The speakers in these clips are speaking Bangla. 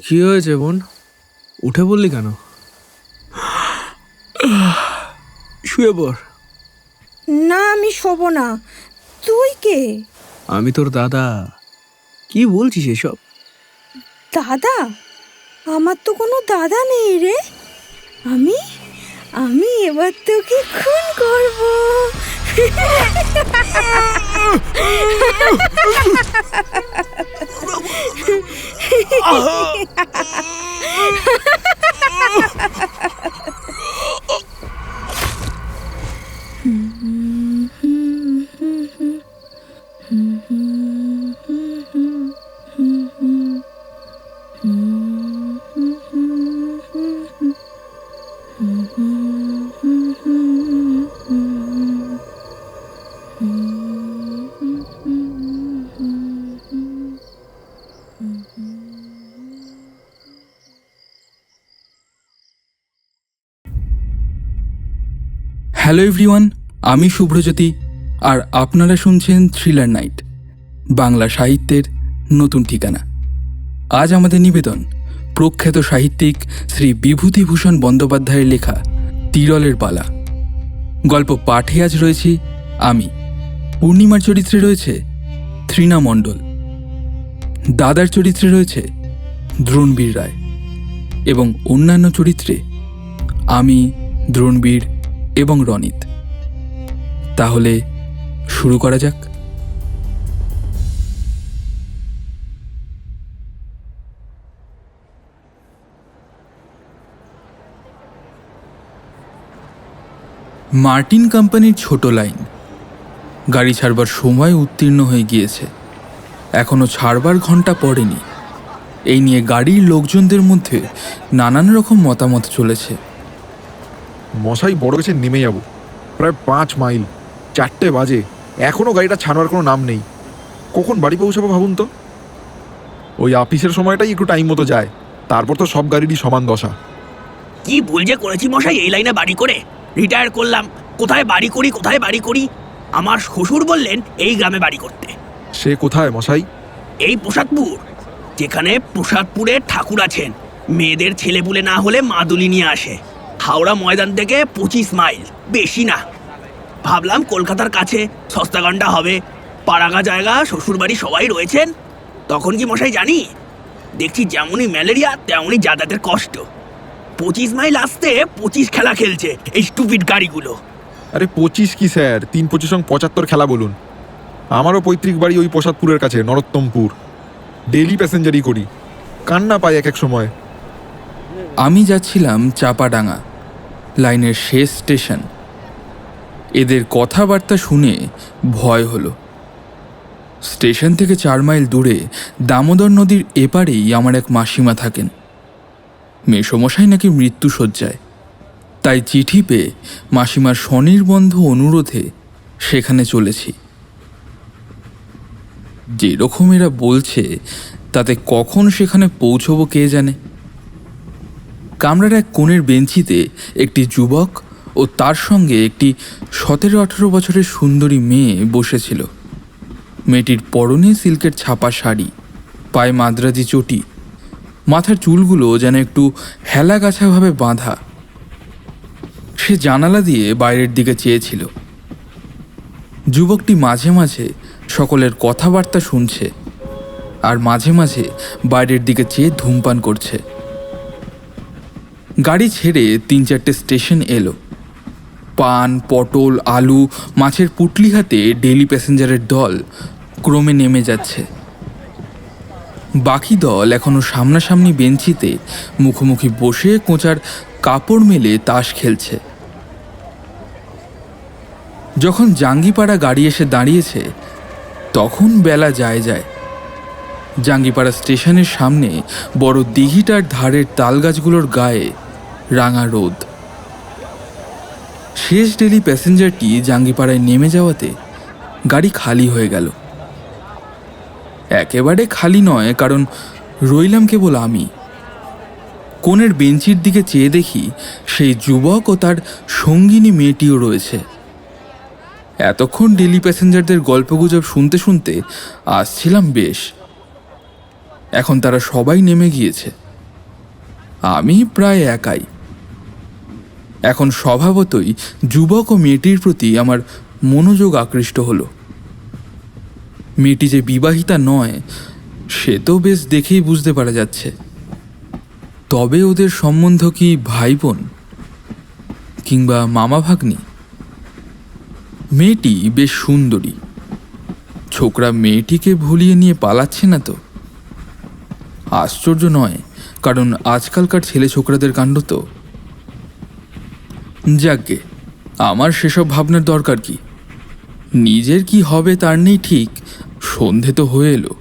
কি হয়েছে বোন? উঠে বললি কেন? শুয়ে পড়। না, আমি শোবো না। তুই কে? আমি তোর দাদা। কি বলছিস এসব? দাদা? আমার তো কোনো দাদা নেই রে। আমি আমি এবার তোকে খুন করব। হ্যালো এভরিওয়ান, আমি শুভ্রজ্যোতি আর আপনারা শুনছেন থ্রিলার নাইট, বাংলা সাহিত্যের নতুন ঠিকানা। আজ আমাদের নিবেদন প্রখ্যাত সাহিত্যিক শ্রী বিভূতিভূষণ বন্দ্যোপাধ্যায়ের লেখা তিরলের পালা। গল্প পাঠে আজ রয়েছি আমি। পূর্ণিমার চরিত্রে রয়েছে তৃণা মণ্ডল, দাদার চরিত্রে রয়েছে দ্রোণবীর রায় এবং অন্যান্য চরিত্রে আমি, দ্রোণবীর এবং রনিত। তাহলে শুরু করা যাক। মার্টিন কোম্পানির ছোট লাইন। গাড়ি ছাড়বার সময় উত্তীর্ণ হয়ে গিয়েছে, এখনো ছাড়বার ঘন্টা পড়েনি। এই নিয়ে গাড়ির লোকজনদের মধ্যে নানান রকম মতামত চলেছে। মশাই বড় গেছে, নেমে যাব। প্রায় 5 মাইল, 4টে বাজে, এখনও গাড়িটা ছাড়বার কোনো নাম নেই। কখন বাড়ি পৌঁছাবো ভাবুন তো। ওই অফিসের সময়টাই একটু টাইম মতো যায়, তারপর তো সব গাড়িরই সমান দশা। কি ভুল যে করেছি মশাই, এই লাইনে বাড়ি করে রিটায়ার করলাম। কোথায় বাড়ি করি, কোথায় বাড়ি করি? আমার শ্বশুর বললেন এই গ্রামে বাড়ি করতে। সে কোথায় মশাই? এই প্রসাদপুর, যেখানে প্রসাদপুরের ঠাকুর আছেন। মেয়েদের ছেলেপুলে না হলে মাদুলি নিয়ে আসে। হাওড়া ময়দান থেকে 25 মাইল, বেশি না। ভাবলাম কলকাতার কাছে সস্তাগন্ডা হবে, পাড়াগা জায়গা, শ্বশুরবাড়ি সবাই রয়েছেন। তখন কি মশাই জানি, দেখছি যেমনই ম্যালেরিয়া তেমনই যাতায়াতের কষ্ট। 25 মাইল আসতে 25 খেলা খেলছে এই স্টুপিড গাড়িগুলো। আরে 25 কি স্যার, 3 25 75 খেলা বলুন। আমারও পৈতৃক বাড়ি ওই প্রসাদপুরের কাছে, নরোত্তমপুর। ডেইলি প্যাসেঞ্জারই করি, কান্না পাই এক এক সময়। আমি যাচ্ছিলাম চাপাডাঙ্গা, লাইনের শেষ স্টেশন। এদের কথাবার্তা শুনে ভয় হলো। স্টেশন থেকে 4 মাইল দূরে দামোদর নদীর এপারেই আমার এক মাসিমা থাকেন। মেসমশাই নাকি মৃত্যুশয্যায়, তাই চিঠি পেয়ে মাসিমার স্বনির্বন্ধ অনুরোধে সেখানে চলেছি। যেরকম এরা বলছে তাতে কখন সেখানে পৌঁছবো কে জানে। কামরার এক কোণের বেঞ্চিতে একটি যুবক ও তার সঙ্গে একটি 17-18 বছরের সুন্দরী মেয়ে বসেছিল। মেয়েটির পরনে সিল্কের ছাপা শাড়ি, পায়ে মাদ্রাজি চটি, মাথার চুলগুলো যেন একটু হেলাগাছাভাবে বাঁধা। সে জানালা দিয়ে বাইরের দিকে চেয়েছিল। যুবকটি মাঝে মাঝে সকলের কথাবার্তা শুনছে আর মাঝে মাঝে বাইরের দিকে চেয়ে ধূমপান করছে। গাড়ি ছেড়ে 3-4টে স্টেশন এলো। পান, পটল, আলু, মাছের পুটলি হাতে ডেইলি প্যাসেঞ্জারের দল ক্রমে নেমে যাচ্ছে। বাকি দল এখনো সামনাসামনি বেঞ্চিতে মুখোমুখি বসে কোঁচার কাপড় মেলে তাস খেলছে। যখন জাঙ্গিপাড়া গাড়ি এসে দাঁড়িয়েছে তখন বেলা যায়। জাঙ্গিপাড়া স্টেশনের সামনে বড় দিঘিটার ধারের তালগাছগুলোর গায়ে রাঙা রোদ। শেষ ডেলি প্যাসেঞ্জারটি জাঙ্গিপাড়ায় নেমে যাওয়াতে গাড়ি খালি হয়ে গেল। একেবারে খালি নয়, কারণ রইলাম কেবল আমি। কোণের বেঞ্চির দিকে চেয়ে দেখি সেই যুবক ও তার সঙ্গিনী মেয়েটিও রয়েছে। এতক্ষণ ডেলি প্যাসেঞ্জারদের গল্পগুজব শুনতে শুনতে আসছিলাম বেশ। এখন তারা সবাই নেমে গিয়েছে। আমি প্রায় একাই। এখন স্বভাবতই যুবক ও মেয়েটির প্রতি আমার মনোযোগ আকৃষ্ট হলো। মেয়েটি যে বিবাহিতা নয় সে তো বেশ দেখেই বুঝতে পারা যাচ্ছে। তবে ওদের সম্বন্ধ কি ভাই বোন কিংবা মামা ভাগ্নি? মেয়েটি বেশ সুন্দরী। ছোকরা মেয়েটিকে ভুলিয়ে নিয়ে পালাচ্ছে না তো? আশ্চর্য নয়, কারণ আজকালকার ছেলে ছোকরাদের কাণ্ড তো। যাকগে, আমার সেসব ভাবনার দরকার কি? নিজের কি হবে তার নেই ঠিক। সন্ধে তো হয়ে এলো।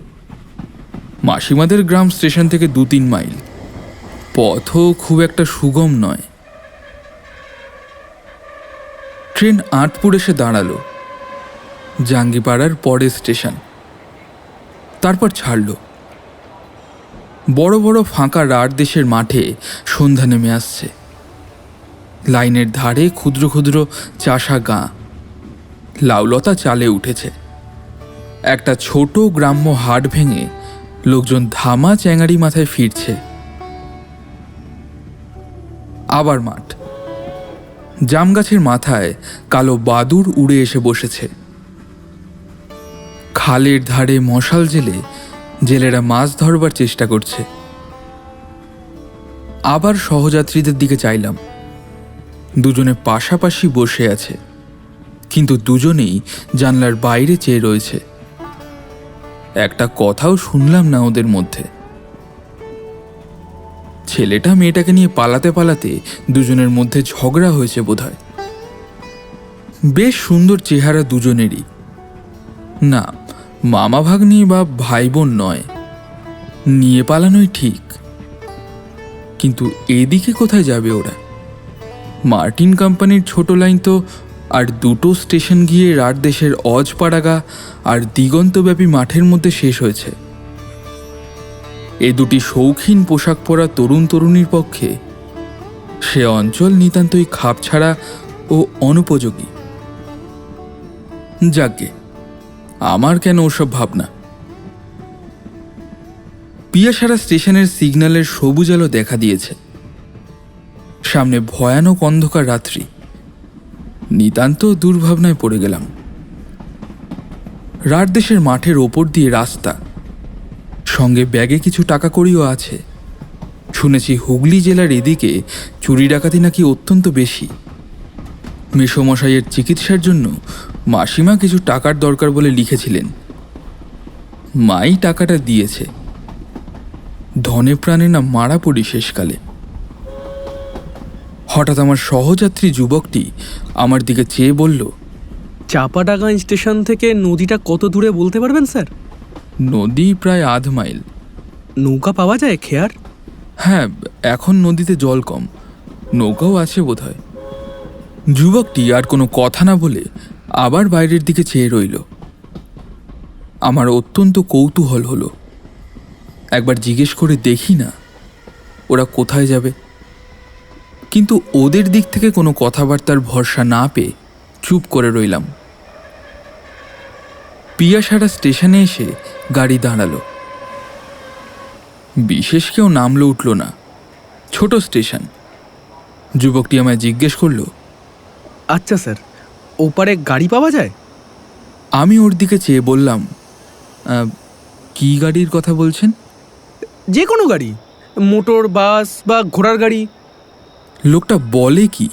মাসিমাদের গ্রাম স্টেশন থেকে 2-3 মাইল, পথও খুব একটা সুগম নয়। ট্রেন আটপুর এসে দাঁড়ালো। জাঙ্গিপাড়ার পরের স্টেশন। তারপর ছাড়ল। বড় বড় ফাঁকা রাত দেশের মাঠে সন্ধ্যা নেমে আসছে। লাইনের ধারে ক্ষুদ্র ক্ষুদ্র চাষা গাঁ, লাউলতা চালে উঠেছে। একটা ছোট গ্রাম্য হাট ভেঙে লোকজন ধামা চ্যাঙারি মাথায় ফিরছে। আবার মাঠ। জাম গাছের মাথায় কালো বাদুড় উড়ে এসে বসেছে। খালের ধারে মশাল জেলে জেলেরা মাছ ধরবার চেষ্টা করছে। আবার সহযাত্রীদের দিকে চাইলাম। দুজনে পাশাপাশি বসে আছে, কিন্তু দুজনেই জানলার বাইরে চেয়ে রয়েছে। একটা কথাও শুনলাম না ওদের মধ্যে। ছেলেটা মেয়েটাকে নিয়ে পালাতে পালাতে দুজনের মধ্যে ঝগড়া হয়েছে বোধহয়। বেশ সুন্দর চেহারা দুজনেরই। না, মামা ভাগ্নি বা ভাই বোন নয়, নিয়ে পালানোই ঠিক। কিন্তু এদিকে কোথায় যাবে ওরা? মার্টিন কোম্পানির ছোট লাইন তো আর 2টো স্টেশন গিয়ে রাতদেশের অজপাড়াগা আর দিগন্তব্যাপী মাঠের মধ্যে শেষ হয়েছে। এ দুটি শৌখিন পোশাক পরা তরুণ তরুণীর পক্ষে সে অঞ্চল নিতান্তই খাপছাড়া ও অনুপযোগী। যাকগে, আমার কেন ওসব ভাবনা। পিয়াসারা স্টেশনের সিগন্যালের সবুজ আলো দেখা দিয়েছে। সামনে ভয়ানক অন্ধকার রাত্রি। নিতান্ত দুর্ভাবনায় পড়ে গেলাম। রাতদেশের মাঠের ওপর দিয়ে রাস্তা, সঙ্গে ব্যাগে কিছু টাকা কড়িও আছে। শুনেছি হুগলি জেলার এদিকে চুরি ডাকাতি নাকি অত্যন্ত বেশি। মেসোমশাইয়ের চিকিৎসার জন্য মাসিমা কিছু টাকার দরকার বলে লিখেছিলেন। মাই টাকাটা দিয়েছে। ধনে প্রাণে না মারা পড়ি শেষকালে। হঠাৎ আমার সহযাত্রী যুবকটি আমার দিকে চেয়ে বলল, চাপাডাঙ্গা স্টেশন থেকে নদীটা কত দূরে বলতে পারবেন স্যার? নদী প্রায় 1/2 মাইল। নৌকা পাওয়া যায় খেয়ার? হ্যাঁ, এখন নদীতে জল কম, নৌকাও আছে বোধহয়। যুবকটি আর কোনো কথা না বলে আবার বাইরের দিকে চেয়ে রইল। আমার অত্যন্ত কৌতূহল হলো। একবার জিজ্ঞেস করে দেখি না ওরা কোথায় যাবে। কিন্তু ওদের দিক থেকে কোনো কথাবার্তার ভরসা না পেয়ে চুপ করে রইলাম। পিয়াসারা স্টেশনে এসে গাড়ি দাঁড়ালো। বিশেষ কেউ নামলো উঠল না। ছোট স্টেশন। যুবকটি আমায় জিজ্ঞেস করলো, আচ্ছা স্যার, ওপারে গাড়ি পাওয়া যায়? আমি ওর দিকে চেয়ে বললাম, কি গাড়ির কথা বলছেন? যে কোনো গাড়ি, মোটর, বাস বা ঘোড়ার গাড়ি। লোকটা বলে কি?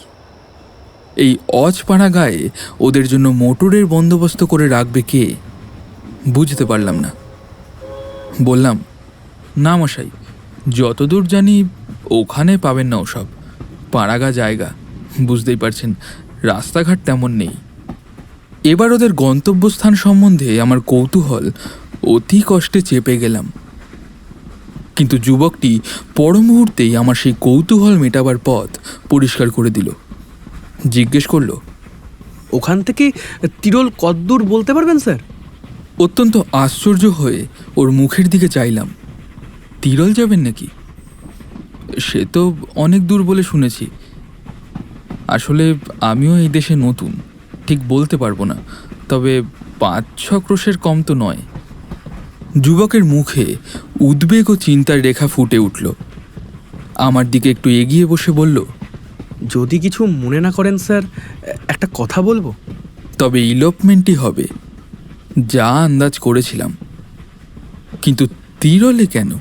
এই অজপাড়া গায়ে ওদের জন্য মোটরের বন্দোবস্ত করে রাখবে কে? বুঝতে পারলাম না। বললাম, না মশাই, যতদূর জানি ওখানে পাবেন না ওসব। পাড়াগা জায়গা, বুঝতেই পারছেন, রাস্তাঘাট তেমন নেই। এবার ওদের গন্তব্যস্থান সম্বন্ধে আমার কৌতূহল অতি কষ্টে চেপে গেলাম। কিন্তু যুবকটি পর মুহূর্তেই আমার সেই কৌতূহল মেটাবার পথ পরিষ্কার করে দিল। জিজ্ঞেস করলো, ওখান থেকে তিরোল কতদূর বলতে পারবেন স্যার? অত্যন্ত আশ্চর্য হয়ে ওর মুখের দিকে চাইলাম। তিরল যাবেন নাকি? সে তো অনেক দূর বলে শুনেছি। আসলে আমিও এই দেশে নতুন, ঠিক বলতে পারবো না, তবে 5-6 ক্রোশের কম তো নয়। যুবকের মুখে উদ্বেগ ও চিন্তার রেখা ফুটে উঠল। আমার দিকে একটু এগিয়ে বসে বলল, যদি কিছু মনে না করেন স্যার, একটা কথা বলবো। তবে ইলোপমেন্টই হবে, যা আন্দাজ করেছিলাম। কিন্তু তিরলে কেন?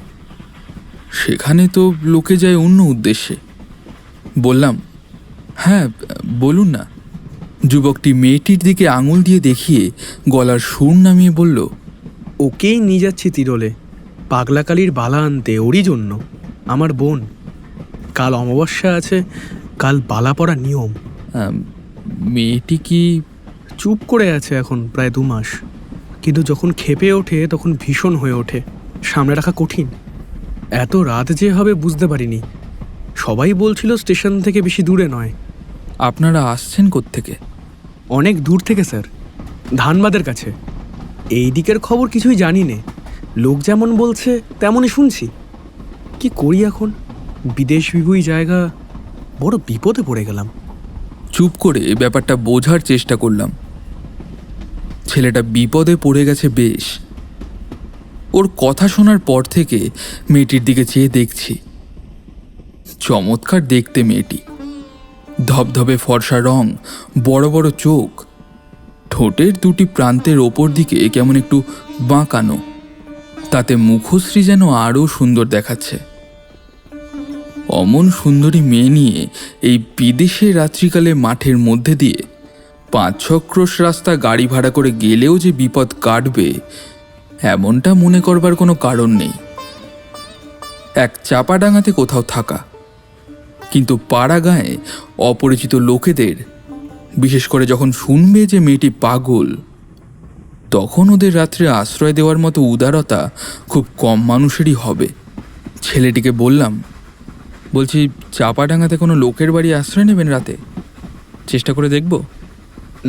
সেখানে তো লোকে যায় অন্য উদ্দেশ্যে। বললাম, হ্যাঁ বলুন না। যুবকটি মেয়েটির দিকে আঙুল দিয়ে দেখিয়ে গলার সুর নামিয়ে বলল, ওকেই নিয়ে যাচ্ছি তিরলে, পাগলাকালির বালা আনতে, ওরই জন্য। আমার বোন, কাল অমাবস্যা আছে, কাল বালা পড়া নিয়ম। মেয়েটি কি? চুপ করে আছে এখন প্রায় 2 মাস, কিন্তু যখন ক্ষেপে ওঠে তখন ভীষণ হয়ে ওঠে, সামনে রাখা কঠিন। এত রাত যে হবে বুঝতে পারিনি। সবাই বলছিল স্টেশন থেকে বেশি দূরে নয়। আপনারা আসছেন কোত্থেকে? অনেক দূর থেকে স্যার, ধানবাদের কাছে। এই দিকের খবর কিছুই জানি নে, লোক যেমন বলছে তেমনই শুনছি। কি করি এখন? বিদেশ বিভূই জায়গা, বড় বিপদে পড়ে গেলাম। চুপ করে ব্যাপারটা বোঝার চেষ্টা করলাম। ছেলেটা বিপদে পড়ে গেছে বেশ। ওর কথা শোনার পর থেকে মেয়েটির দিকে চেয়ে দেখছি। চমৎকার দেখতে মেয়েটি, ধবধবে ফর্সা রং, বড় বড় চোখ, ঠোঁটের 2টি প্রান্তের ওপর দিকে কেমন একটু বাঁকানো, তাতে মুখশ্রী যেন আরও সুন্দর দেখাচ্ছে। অমন সুন্দরী মেয়ে নিয়ে এই বিদেশে রাত্রিকালে মাঠের মধ্যে দিয়ে 5-6 ক্রোশ রাস্তা গাড়ি ভাড়া করে গেলেও যে বিপদ কাটবে, এমনটা মনে করবার কোনো কারণ নেই। এক চাপাডাঙ্গাতে কোথাও থাকা, কিন্তু পাড়া গাঁয়ে অপরিচিত লোকেদের, বিশেষ করে যখন শুনবে যে মেয়েটি পাগল, তখন ওদের রাত্রে আশ্রয় দেওয়ার মতো উদারতা খুব কম মানুষেরই হবে। ছেলেটিকে বললাম, বলছি চাপাডাঙ্গাতে কোনো লোকের বাড়ি আশ্রয় নেবেন রাতে? চেষ্টা করে দেখব।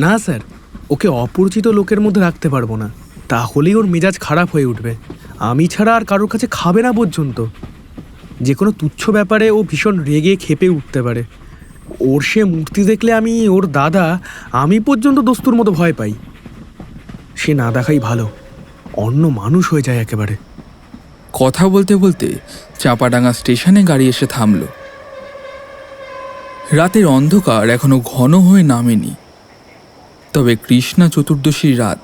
না স্যার, ওকে অপরিচিত লোকের মধ্যে রাখতে পারবো না, তাহলেই ওর মেজাজ খারাপ হয়ে উঠবে। আমি ছাড়া আর কারোর কাছে খাবে না পর্যন্ত। যে কোনো তুচ্ছ ব্যাপারে ও ভীষণ রেগে ক্ষেপে উঠতে পারে। ওর সে মূর্তি দেখলে আমি, ওর দাদা, আমি পর্যন্ত দস্তুর মতো ভয় পাই। সে না দেখাই ভালো, অন্য মানুষ হয়ে যায় একেবারে। কথা বলতে বলতে চাপাডাঙ্গা স্টেশনে গাড়ি এসে থামল। রাতের অন্ধকার এখনো ঘন হয়ে নামেনি, তবে কৃষ্ণা চতুর্দশীর রাত।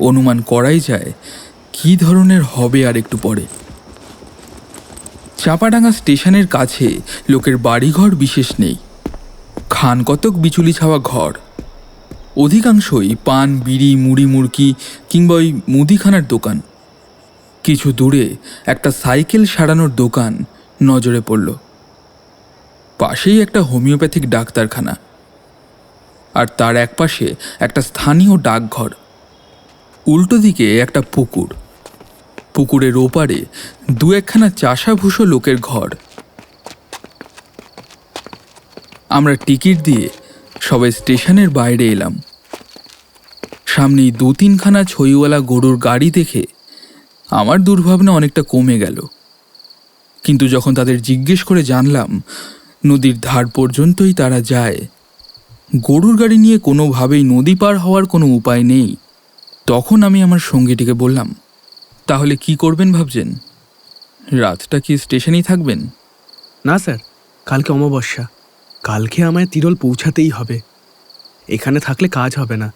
অনুমান করাই যায় কী ধরনের হবে আর একটু পরে। চাপাডাঙ্গা স্টেশনের কাছে লোকের বাড়িঘর বিশেষ নেই, খান কতক বিচুলি ছাওয়া ঘর। অধিকাংশই পান, বিড়ি, মুড়ি মুড়কি কিংবা ওই মুদিখানার দোকান। কিছু দূরে একটা সাইকেল সারানোর দোকান নজরে পড়ল। পাশেই একটা হোমিওপ্যাথিক ডাক্তারখানা, আর তার একপাশে একটা স্থানীয় ডাকঘর। উল্টো দিকে একটা পুকুর, পুকুরের ওপারে 2-1খানা চাষাভুষো লোকের ঘর। আমরা টিকিট দিয়ে সবাই স্টেশনের বাইরে এলাম। সামনেই 2-3খানা ছইওয়ালা গরুর গাড়ি দেখে আমার দুর্ভাবনা অনেকটা কমে গেল। কিন্তু যখন তাদের জিজ্ঞেস করে জানলাম নদীর ধার পর্যন্তই তারা যায়, গরুর গাড়ি নিয়ে কোনোভাবেই নদী পার হওয়ার কোনো উপায় নেই, তখন আমি আমার সঙ্গীটিকে বললাম, তাহলে কি করবেন ভাবছেন? রাতটা কি স্টেশনেই থাকবেন? না স্যার, কালকে অমাবস্যা, কালকে আমায় তিরল পৌঁছাতেই হবে। এখানে থাকলে কাজ হবে না।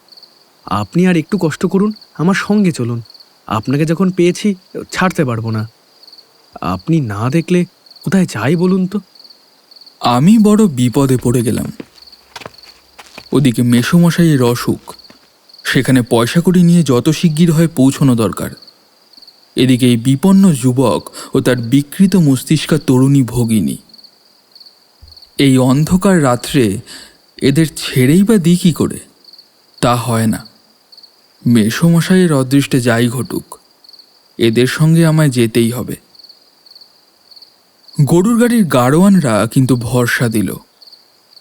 আপনি আর একটু কষ্ট করুন, আমার সঙ্গে চলুন। আপনাকে যখন পেয়েছি ছাড়তে পারবো না। আপনি না দেখলে কোথায় যাই বলুন তো? আমি বড় বিপদে পড়ে গেলাম। ওদিকে মেসোমশাইয়ের অসুখ, সেখানে পয়সা কড়ি নিয়ে যত শিগগির হয় পৌঁছানো দরকার। এদিকে এই বিপন্ন যুবক ও তার বিকৃত মস্তিষ্কা তরুণী ভগিনী। এই অন্ধকার রাত্রে এদের ছেড়েই বা দিই কী করে? তা হয় না। মেসোমশাইয়ের অদৃষ্টে যাই ঘটুক, এদের সঙ্গে আমায় যেতেই হবে। গরুর গাড়ির গাড়োয়ানরা কিন্তু ভরসা দিল।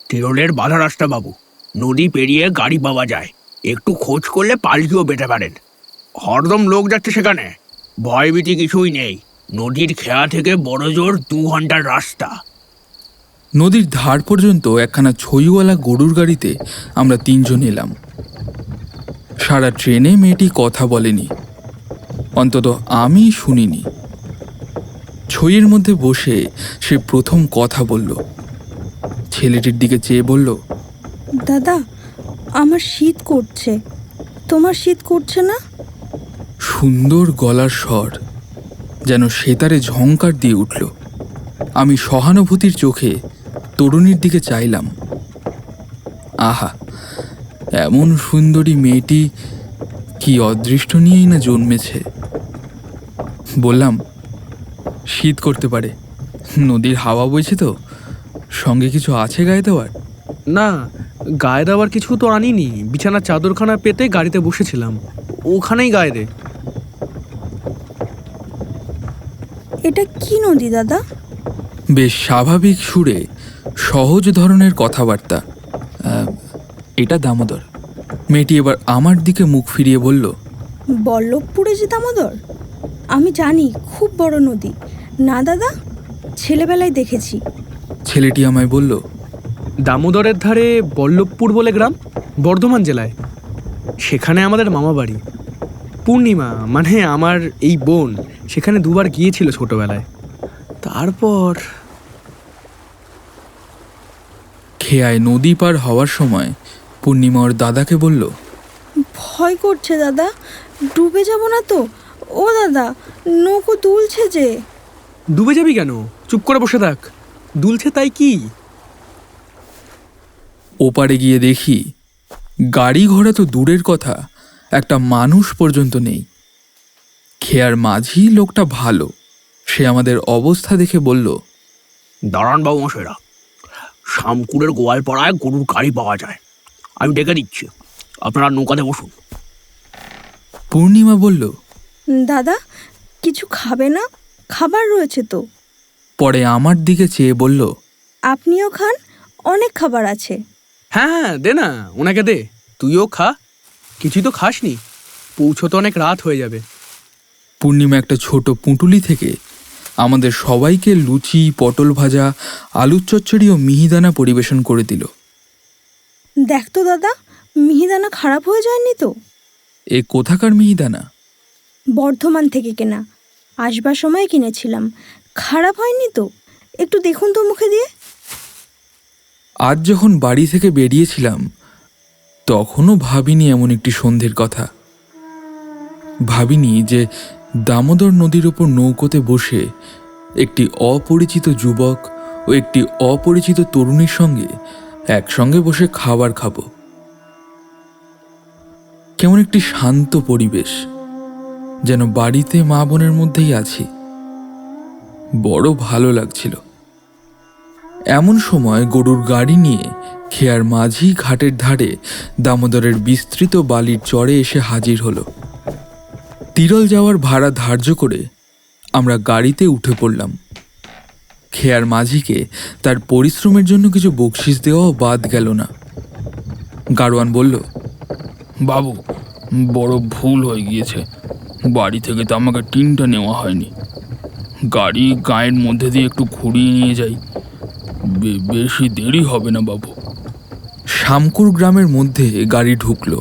তিরলের বাধা রাস্তা বাবু, নদী পেরিয়ে গাড়ি পাওয়া যায়, একটু খোঁজ করলে পাল্টিও পেতে পারেন। হরদম লোক যাচ্ছে সেখানে, ভয়ভীতি কিছুই নেই। নদীর খেয়া থেকে বড় জোর 2 ঘন্টার রাস্তা। নদীর ধার পর্যন্ত একখানা ছইওয়ালা গরুর গাড়িতে আমরা 3 জন এলাম। সারা ট্রেনে মেয়েটি কথা বলেনি, অন্তত আমি শুনিনি। 6 ছইয়ের মধ্যে বসে সে প্রথম কথা বলল। ছেলেটির দিকে চেয়ে বলল, দাদা, আমার শীত করছে। তোমার শীত করছে না? সুন্দর গলার স্বর যেন সেতারে ঝংকার দিয়ে উঠল। আমি সহানুভূতির চোখে তরুণীর দিকে চাইলাম। আহা, এমন সুন্দরী মেয়েটি কি অদৃষ্ট নিয়েই না জন্মেছে। বললাম, শীত করতে পারে, নদীর হাওয়া বইছে তো, সঙ্গে কিছু আছে গায়ে দেওয়ার? না, গায়ে দেওয়ার কিছু তো আনিনি। বিছানার চাদরখানা পেতে গাড়িতে বসেছিলাম, ওখানেই গায়ে দে। এটা কি নদী দাদা? বেশ স্বাভাবিক সুরে সহজ ধরনের কথাবার্তা। এটা দামোদর। মেয়েটি এবার আমার দিকে মুখ ফিরিয়ে বলল, বল্লভপুরে যে দামোদর? আমি জানি, খুব বড় নদী। না দাদা, ছেলেবেলায় দেখেছি। ছেলেটি আমায় বলল, দামোদরের ধারে বল্লভপুর বলে গ্রাম, বর্ধমান জেলায়। সেখানে আমাদের মামা বাড়ি। পূর্ণিমা মানে আমার এই বোন সেখানে দুবার গিয়েছিল ছোটবেলায়। তারপর খেয়ায় নদী পার হওয়ার সময় পূর্ণিমা ওর দাদাকে বলল, ভয় করছে দাদা, ডুবে যাব না তো? ও দাদা, নৌকো দুলছে যে। ডুবে যাবি কেন? চুপ করে বসে থাক। দুলছে তাই কি? ওপারে গিয়ে দেখি গাড়ি ঘোড়া তো দূরের কথা, একটা মানুষ পর্যন্ত নেই। খেয়ার মাঝি লোকটা ভালো। সে আমাদের অবস্থা দেখে বলল, দাঁড়ান বাবু মশাইরা, শামকুড়ের গোয়ালপাড়ায় গরুর গাড়ি পাওয়া যায়, আমি ডেকে দিচ্ছি, আপনারা নৌকাতে বসুন। পূর্ণিমা বলল, দাদা, কিছু খাবে না? খাবার রয়েছে তো। পরে আমার দিকে চেয়ে বলল, আপনিও খান, অনেক খাবার আছে। হ্যাঁ হ্যাঁ, দে না, ওনাকে দে। তুইও খা। কিছুই তো খাসনি, পৌঁছতে অনেক রাত হয়ে যাবে। পূর্ণিমা একটা ছোট পুঁটুলি থেকে আমাদের সবাইকে লুচি, পটল ভাজা, আলুর চচ্চড়ি ও মিহিদানা পরিবেশন করে দিল। দেখ তো দাদা, মিহিদানা খারাপ হয়ে যায়নি তো? এ কোথাকার মিহিদানা? বর্ধমান থেকে কেনা, আসবার সময় কিনেছিলাম। খারাপ হয়নি তো? একটু দেখুন তো মুখে দিয়ে। আজ যখন বাড়ি থেকে বেরিয়েছিলাম তখনও ভাবিনি এমন একটি সন্ধ্যের কথা। ভাবিনি যে দামোদর নদীর ওপর নৌকোতে বসে একটি অপরিচিত যুবক ও একটি অপরিচিত তরুণীর সঙ্গে একসঙ্গে বসে খাবার খাবো। কেমন একটি শান্ত পরিবেশ, যেন বাড়িতে মা বোনের মধ্যেই আছি। বড় ভালো লাগছিল। এমন সময় গরুর গাড়ি নিয়ে খেয়ার মাঝি ঘাটের ধারে দামোদরের বিস্তৃত বালির চরে এসে হাজির হলো। তিরল যাওয়ার ভাড়া ধার্য করে আমরা গাড়িতে উঠে পড়লাম। খেয়ার মাঝিকে তার পরিশ্রমের জন্য কিছু বকশিস দেওয়াও বাদ গেল না। গাড়োয়ান বলল, বাবু, বড় ভুল হয়ে গিয়েছে। বাড়ি থেকে তো আমাকে টিনটা নেওয়া হয়নি। গাড়ি গায়ের মধ্যে দিয়ে একটু ঘুরিয়ে নিয়ে যাই, বেশি দেরি হবে না বাবু। শামকুর গ্রামের মধ্যে গাড়ি ঢুকল।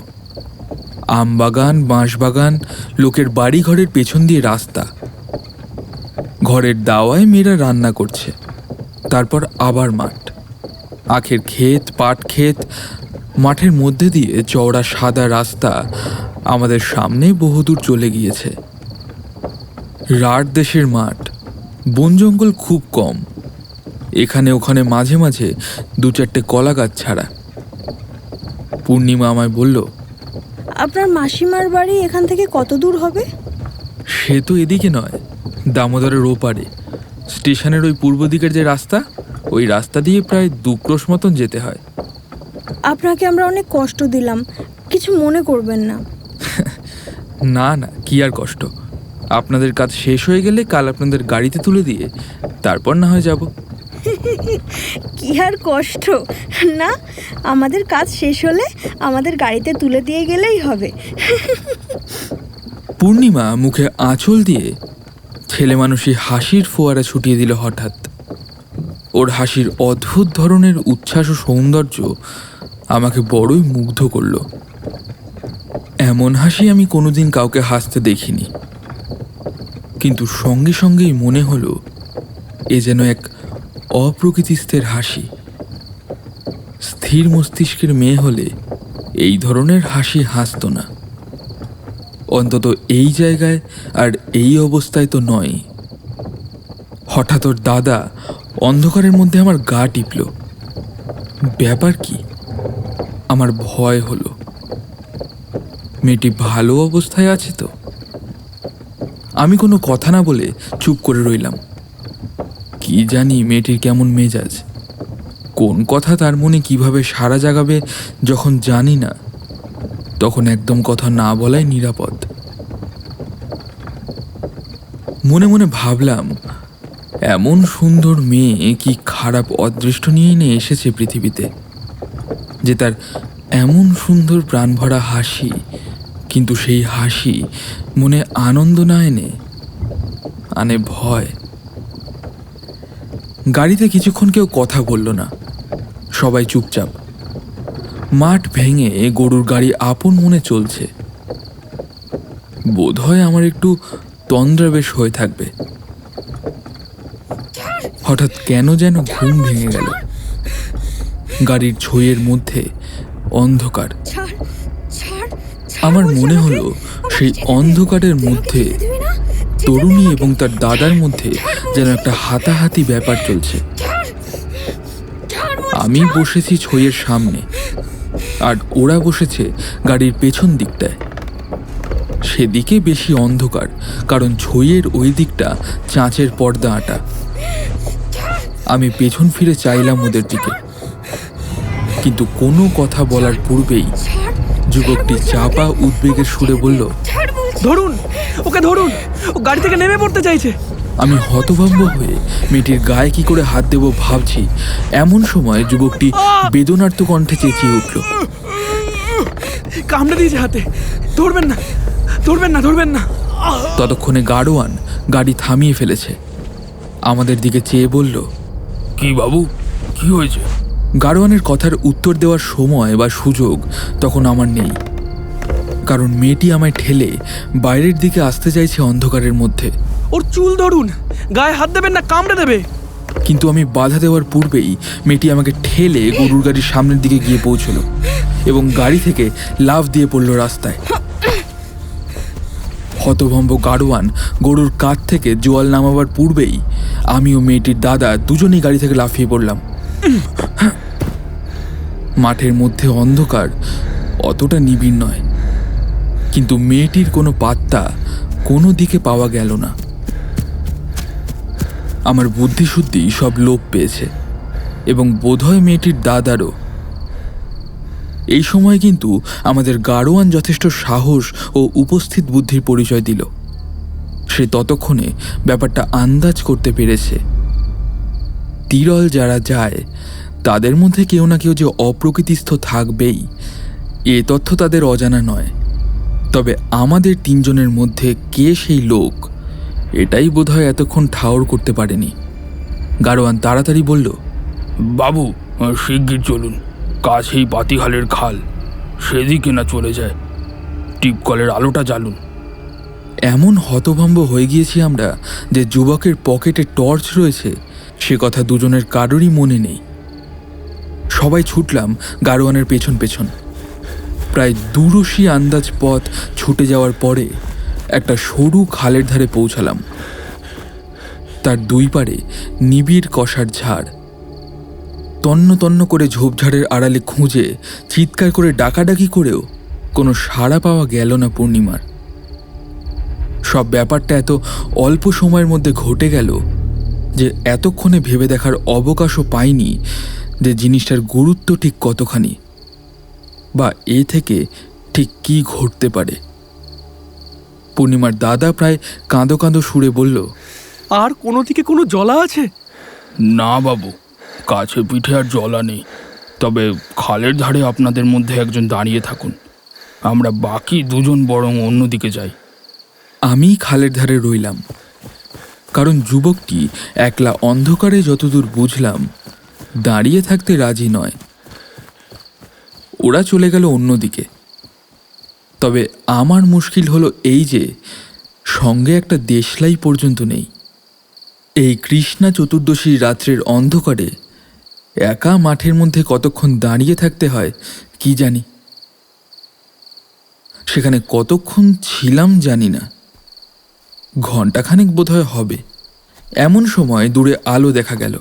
আমবাগান, বাঁশবাগান, লোকের বাড়ি ঘরের পেছন দিয়ে রাস্তা। ঘরের দাওয়ায় মেয়েরা রান্না করছে। তারপর আবার মাঠ, আখের ক্ষেত, পাট ক্ষেত। মাঠের মধ্যে দিয়ে চওড়া সাদা রাস্তা আমাদের সামনে বহুদূর চলে গিয়েছে। রাঢ় দেশের মাঠ, বন জঙ্গল খুব কম। এখানে ওখানে মাঝে মাঝে দু চারটে কলা গাছ ছাড়া। পূর্ণিমা আমায় বলল, আপনার মাসিমার বাড়ি এখান থেকে কত দূর হবে? সে তো এদিকে নয়, দামোদরের ওপারে। স্টেশনের ওই পূর্ব দিকের যে রাস্তা, ওই রাস্তা দিয়ে প্রায় 2 ক্রোশ মতন যেতে হয়। আপনাকে আমরা অনেক কষ্ট দিলাম, কিছু মনে করবেন না। না না, কি আর কষ্ট। আপনাদের কাজ শেষ হয়ে গেলে কাল আপনাদের গাড়িতে তুলে দিয়ে তারপর না হয় যাব। কি আর কষ্ট না, আমাদের কাজ শেষ হলে আমাদের গাড়িতে তুলে দিয়ে গেলেই হবে। পূর্ণিমা মুখে আঁচল দিয়ে ছেলে মানুষই হাসির ফোয়ারা ছুটিয়ে দিল হঠাৎ। ওর হাসির অদ্ভুত ধরনের উচ্ছ্বাস ও সৌন্দর্য আমাকে বড়ই মুগ্ধ করল। এমন হাসি আমি কোনোদিন কাউকে হাসতে দেখিনি। কিন্তু সঙ্গে সঙ্গেই মনে হলো এ যেন এক অপ্রকৃতিস্থের হাসি। স্থির মস্তিষ্কের মেয়ে হলে এই ধরনের হাসি হাসত না, অন্তত এই জায়গায় আর এই অবস্থায় তো নয়। হঠাৎ ওর দাদা অন্ধকারের মধ্যে আমার গা টিপল। ব্যাপার কি? আমার ভয় হলো। মেয়েটি ভালো অবস্থায় আছে তো? আমি কোনো কথা না বলে চুপ করে রইলাম। কি জানি মেয়েটির কেমন মেজাজ, কোন কথা তার মনে কিভাবে সাড়া জাগাবে যখন জানি না, তখন একদম কথা না বলাই নিরাপদ। মনে মনে ভাবলাম, এমন সুন্দর মেয়ে কি খারাপ অদৃষ্ট নিয়েই নিয়ে এসেছে পৃথিবীতে, যে তার এমন সুন্দর প্রাণভরা হাসি, কিন্তু সেই হাসি মনে আনন্দ না এনে আনে ভয়। গাড়িতে কিছুক্ষণ কেউ কথা বলল না, সবাই চুপচাপ। মাঠ ভেঙে গরুর গাড়ি আপন মনে চলছে। বোধহয় আমার একটু তন্দ্রাবেশ হয়ে থাকবে। হঠাৎ কেন যেন ঘুম ভেঙে গেল। গাড়ির ছইয়ের মধ্যে অন্ধকার। আমার মনে হলো সেই অন্ধকারের মধ্যে তরুণী এবং তার দাদার মধ্যে যেন একটা হাতাহাতি ব্যাপার চলছে। আমি বসেছি ছইয়ের সামনে, আর ওরা বসেছে গাড়ির পেছন দিকটায়। সেদিকে বেশি অন্ধকার, কারণ ছইয়ের ওই দিকটা চাঁচের পর্দা আঁটা। আমি পেছন ফিরে চাইলাম ওদের দিকে, কিন্তু কোনো কথা বলার পূর্বেই যুবকটি চাপা উদ্বেগের সুরে বলল, ধরুন, ওকে ধরুন, ও গাড়ি থেকে নেমে পড়তে চাইছে। আমি হতভম্ব হয়ে মেয়েটির গায়ে কি করে হাত দেব ভাবছি, এমন সময় যুবকটি বেদনার্ত কণ্ঠে চেঁচিয়ে উঠল, কামড়ে দিয়েছে হাতে, ধরবেন না, ধরবেন না, ধরবেন না। ততক্ষণে গাড়োয়ান গাড়ি থামিয়ে ফেলেছে। আমাদের দিকে চেয়ে বলল, কি বাবু, কি হয়েছে? গাড়োয়ানের কথার উত্তর দেওয়ার সময় বা সুযোগ তখন আমার নেই, কারণ মেয়েটি আমায় ঠেলে বাইরের দিকে আসতে চাইছে অন্ধকারের মধ্যে। ওর চুল ধরুন, গায়ে হাত দেবেন না, কামড়ে দেবে। কিন্তু আমি বাধা দেওয়ার পূর্বেই মেয়েটি আমাকে ঠেলে গরুর গাড়ির সামনের দিকে গিয়ে পৌঁছলো এবং গাড়ি থেকে লাফ দিয়ে পড়ল রাস্তায়। হতভম্ব গাড়োয়ান গরুর কাঁধ থেকে জোয়াল নামাবার পূর্বেই আমি ও মেয়েটির দাদা দুজনেই গাড়ি থেকে লাফিয়ে পড়লাম। মাঠের মধ্যে অন্ধকার অতটা নিবিড় নয়, কিন্তু মেয়েটির কোনো পাত্তা কোনো দিকে পাওয়া গেল না। আমার বুদ্ধিশুদ্ধি সব লোপ পেয়েছে, এবং বোধহয় মেয়েটির দাদারও। এই সময় কিন্তু আমাদের গাড়োয়ান যথেষ্ট সাহস ও উপস্থিত বুদ্ধির পরিচয় দিল। সে ততক্ষণে ব্যাপারটা আন্দাজ করতে পেরেছে। তিরল যারা যায় তাদের মধ্যে কেউ না কেউ যে অপ্রকৃতিস্থ থাকবেই, এ তথ্য তাদের অজানা নয়। তবে আমাদের তিনজনের মধ্যে কে সেই লোক, এটাই বোধহয় এতক্ষণ ঠাউর করতে পারেনি। গাড়োয়ান তাড়াতাড়ি বলল, বাবু, শিগগির চলুন, কাছেই পাতিহালের খাল, সেদিকে না চলে যায়। টিপকলের আলোটা জ্বালুন। এমন হতভম্ব হয়ে গিয়েছি আমরা যে যুবকের পকেটে টর্চ রয়েছে সে কথা দুজনের কারোরই মনে নেই। সবাই ছুটলাম গাড়োয়ানের পেছন পেছন। প্রায় 200 আন্দাজ পথ ছুটে যাওয়ার পরে একটা সরু খালের ধারে পৌঁছালাম। তার দুই পারে নিবিড় কষার ঝাড়। তন্ন তন্ন করে ঝোপঝাড়ের আড়ালে খুঁজে চিৎকার করে ডাকাডাকি করেও কোনো সাড়া পাওয়া গেল না পূর্ণিমার। সব ব্যাপারটা এত অল্প সময়ের মধ্যে ঘটে গেল যে এতক্ষণে ভেবে দেখার অবকাশও পাইনি যে জিনিসটার গুরুত্ব ঠিক কতখানি, বা এ থেকে ঠিক কি ঘটতে পারে। পূর্ণিমার দাদা প্রায় কাঁদো কাঁদো সুরে বলল, আর কোনো দিকে কোনো জলা আছে? না বাবু, কাছে পিঠে আর জলা নেই, তবে খালের ধারে আপনাদের মধ্যে একজন দাঁড়িয়ে থাকুন, আমরা বাকি দুজন বরং অন্যদিকে যাই। আমি খালের ধারে রইলাম, কারণ যুবকটি একলা অন্ধকারে যতদূর বুঝলাম দাঁড়িয়ে থাকতে রাজি নয়। ওরা চলে গেল অন্যদিকে। তবে আমার মুশকিল হলো এই যে সঙ্গে একটা দেশলাই পর্যন্ত নেই। এই কৃষ্ণা চতুর্দশী রাত্রের অন্ধকারে একা মাঠের মধ্যে কতক্ষণ দাঁড়িয়ে থাকতে হয় কি জানি। সেখানে কতক্ষণ ছিলাম জানি না, ঘণ্টাখানেক বোধহয় হবে। এমন সময় দূরে আলো দেখা গেল,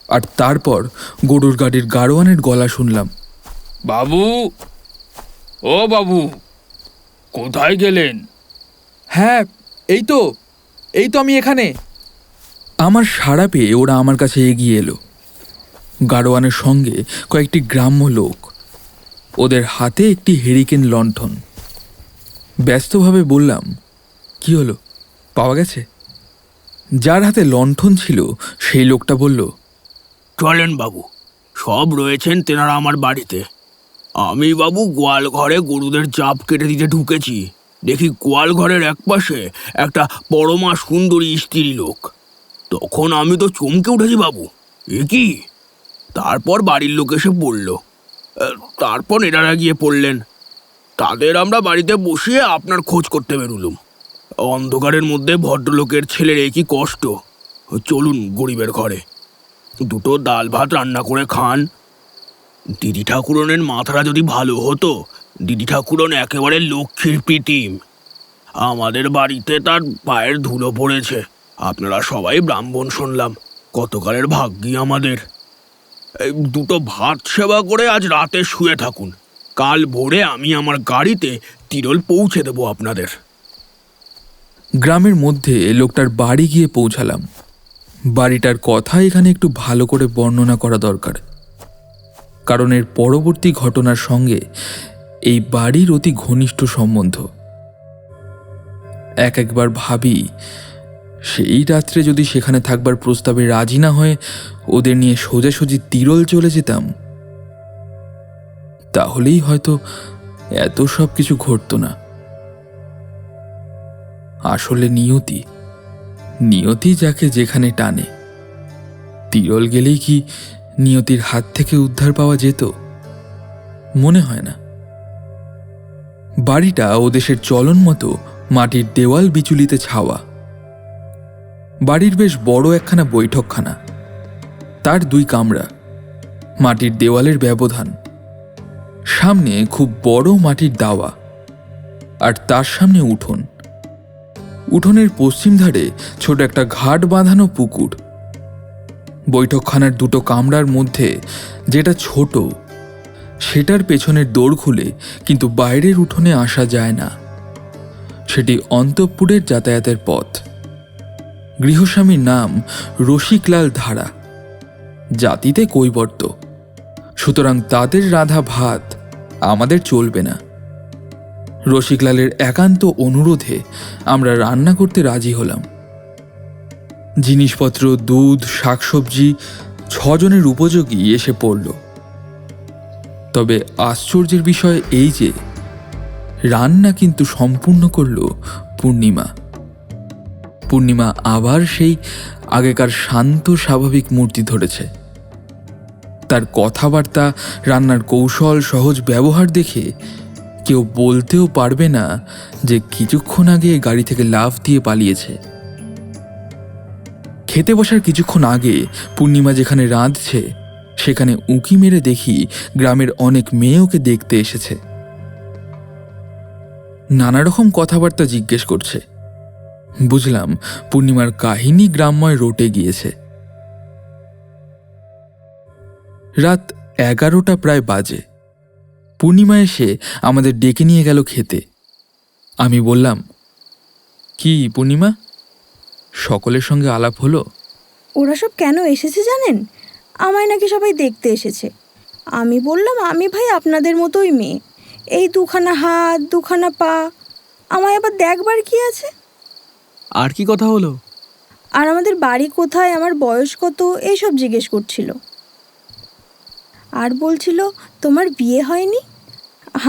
আর তারপর গরুর গাড়ির গাড়োয়ানের গলা শুনলাম। বাবু, ও বাবু, কোথায় গেলেন? হ্যাঁ, এই তো আমি এখানে। আমার সাড়া পেয়ে ওরা আমার কাছে এগিয়ে এলো, গাড়োয়ানের সঙ্গে কয়েকটি গ্রাম্য লোক, ওদের হাতে একটি হেরিকেন লণ্ঠন। ব্যস্তভাবে বললাম, কি হলো, পাওয়া গেছে? যার হাতে লণ্ঠন ছিল সেই লোকটা বলল, চলেন বাবু, সব রয়েছেন তেনারা আমার বাড়িতে। আমি বাবু গোয়াল ঘরে গরুদের চাপ কেটে দিতে ঢুকেছি, দেখি গোয়াল ঘরের একপাশে একটা পরমা সুন্দরী স্ত্রী লোক। তখন আমি তো চমকে উঠেছি বাবু, এ কি? তারপর বাড়ির লোক এসে পড়ল, তারপর এনারা গিয়ে পড়লেন। তাদের আমরা বাড়িতে বসিয়ে আপনার খোঁজ করতে বেরুলুম। অন্ধকারের মধ্যে ভদ্রলোকের ছেলের একই কষ্ট। চলুন গরিবের ঘরে, দুটো ডাল ভাত রান্না করে খান। দিদি ঠাকুরনের মাথাটা যদি ভালো হতো, দিদি ঠাকুরন একেবারে লক্ষ্মীর পিটিম। আমাদের বাড়িতে তার পায়ের ধুলো পড়েছে। আপনারা সবাই ব্রাহ্মণ শুনলাম, কতকালের ভাগ্যি আমাদের। এই দুটো ভাত সেবা করে আজ রাতে শুয়ে থাকুন, কাল ভোরে আমি আমার গাড়িতে তিরোল পৌঁছে দেবো আপনাদের। গ্রামের মধ্যে লোকটার বাড়ি গিয়ে পৌঁছালাম। বাড়িটার কথা এখানে একটু ভালো করে বর্ণনা করা দরকার, কারণ এর পরবর্তী ঘটনার সঙ্গে এই বাড়ির অতি ঘনিষ্ঠ সম্বন্ধ। একবার ভাবি, সেই রাত্রে যদি সেখানে থাকবার প্রস্তাবে রাজি না হয়ে ওদের নিয়ে সোজাসুজি তিরোল চলে যেতাম, তাহলেই হয়তো এত সব কিছু ঘটতো না। আসলে নিয়তি যাকে যেখানে টানে, তিরোল গেলেই কি নিয়তির হাত থেকে উদ্ধার পাওয়া যেত? মনে হয় না। বাড়িটা ওদেশের চলন মতো মাটির দেওয়াল বিচুলিতে ছাওয়া। বাড়ির বেশ বড় একখানা বৈঠকখানা, তার 2 কামরা, মাটির দেওয়ালের ব্যবধান, সামনে খুব বড় মাটির দাওয়া, আর তার সামনে উঠোন। উঠোনের পশ্চিম ধারে ছোট একটা ঘাট বাঁধানো পুকুর। বৈঠকখানার 2 কামরার মধ্যে যেটা ছোট, সেটার পেছনের দোর খুলে কিন্তু বাইরের উঠোনে আসা যায় না। সেটি অন্তঃপুরের যাতায়াতের পথ। গৃহস্বামীর নাম রসিকলাল ধারা, জাতিতে কৈবর্ত, সুতরাং তাদের রাধা ভাত আমাদের চলবে না। রসিকলালের একান্ত অনুরোধে আমরা রান্না করতে রাজি হলাম। জিনিসপত্র, দুধ, শাকসবজি 6 জনের উপযোগী এসে পড়ল। তবে আশ্চর্যের বিষয় এই যে রান্না কিন্তু সম্পূর্ণ করল পূর্ণিমা আবার সেই আগেকার শান্ত স্বাভাবিক মূর্তি ধরেছে। তার কথাবার্তা, রান্নার কৌশল, সহজ ব্যবহার দেখে কেউ বলতেও পারবে না যে কিছুক্ষণ আগে গাড়ি থেকে লাফ দিয়ে পালিয়েছে। খেতে বসার কিছুক্ষণ আগে পূর্ণিমা যেখানে রাঁধছে, সেখানে উঁকি মেরে দেখি গ্রামের অনেক মেয়ে ওকে দেখতে এসেছে। নানা রকম কথাবার্তা জিজ্ঞেস করছে। বুঝলাম পূর্ণিমার কাহিনী গ্রামময় রটে গিয়েছে। রাত 11টা প্রায় বাজে। পূর্ণিমা এসে আমাদের ডেকে নিয়ে গেল খেতে। আমি বললাম, কি পূর্ণিমা, সকলের সঙ্গে আলাপ হলো? ওরা সব কেন এসেছে জানেন? আমায় নাকি সবাই দেখতে এসেছে। আমি বললাম, আমি ভাই আপনাদের মতোই মেয়ে, এই 2খানা হাত, 2খানা পা, আমায় আবার দেখবার কি আছে? আর কি কথা হলো? আর আমাদের বাড়ি কোথায়, আমার বয়স কত, এইসব জিজ্ঞেস করছিল। আর বলছিল, তোমার বিয়ে হয়নি?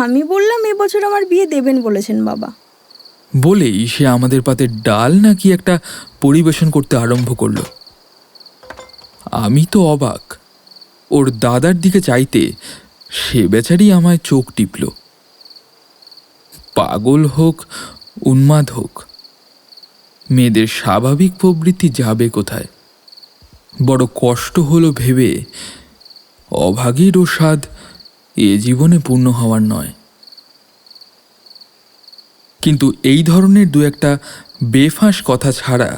আমি বললাম, এবছর আমার বিয়ে দেবেন বলেছেন বাবা। বলেই সে আমাদের পাতে ডাল নাকি একটা পরিবেশন করতে আরম্ভ করলো। আমি তো অবাক। ওর দাদার দিকে চাইতে সে বেচারি আমায় চোখ টিপল। পাগল হোক, উন্মাদ হোক, মেয়েদের স্বাভাবিক প্রবৃত্তি যাবে কোথায়? বড় কষ্ট হলো ভেবে অভাগীর ও স্বাদ এ জীবনে পূর্ণ হওয়ার নয়। কিন্তু এই ধরনের দু একটা বেফাঁস কথা ছাড়া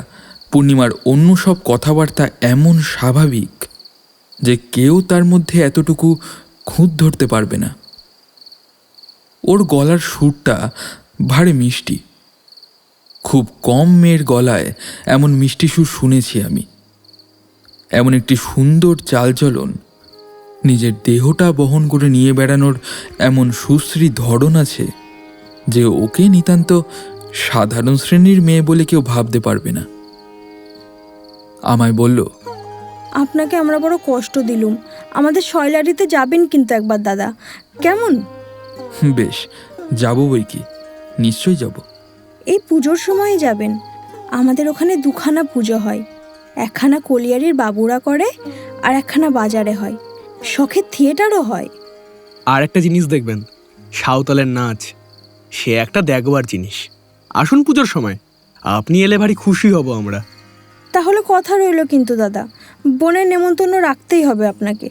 পূর্ণিমার অন্য সব কথাবার্তা এমন স্বাভাবিক যে কেউ তার মধ্যে এতটুকু খুঁত ধরতে পারবে না। ওর গলার সুরটা ভারী মিষ্টি। খুব কম মেয়ের গলায় এমন মিষ্টি সুর শুনেছি আমি। এমন একটি সুন্দর চালচলন, নিজের দেহটা বহন করে নিয়ে বেড়ানোর এমন সুশ্রী ধরন আছে যে ওকে নিতান্ত সাধারণ শ্রেণীর মেয়ে বলে কেউ ভাবতে পারবে না। আমায় বলল, আপনাকে আমরা বড় কষ্ট দিলুম। আমাদের শয়লারিতে যাবেন কিন্তু একবার দাদা, কেমন? বেশ, যাবো বই কি, নিশ্চয়ই যাব। এই পুজোর সময় যাবেন। আমাদের ওখানে দুখানা পুজো হয়, একখানা কলিয়ারির বাবুরা করে আর একখানা বাজারে হয়। শখের থিয়েটারও হয়। আর একটা জিনিস দেখবেন, সাঁওতালের নাচ, সে একটা দেখবার জিনিস। আসুন পুজোর সময়, আপনি এলে ভারী খুশি হব আমরা। তাহলে কথা রইল কিন্তু দাদা, বোনের নেমন্তন্ন রাখতেই হবে আপনাকে।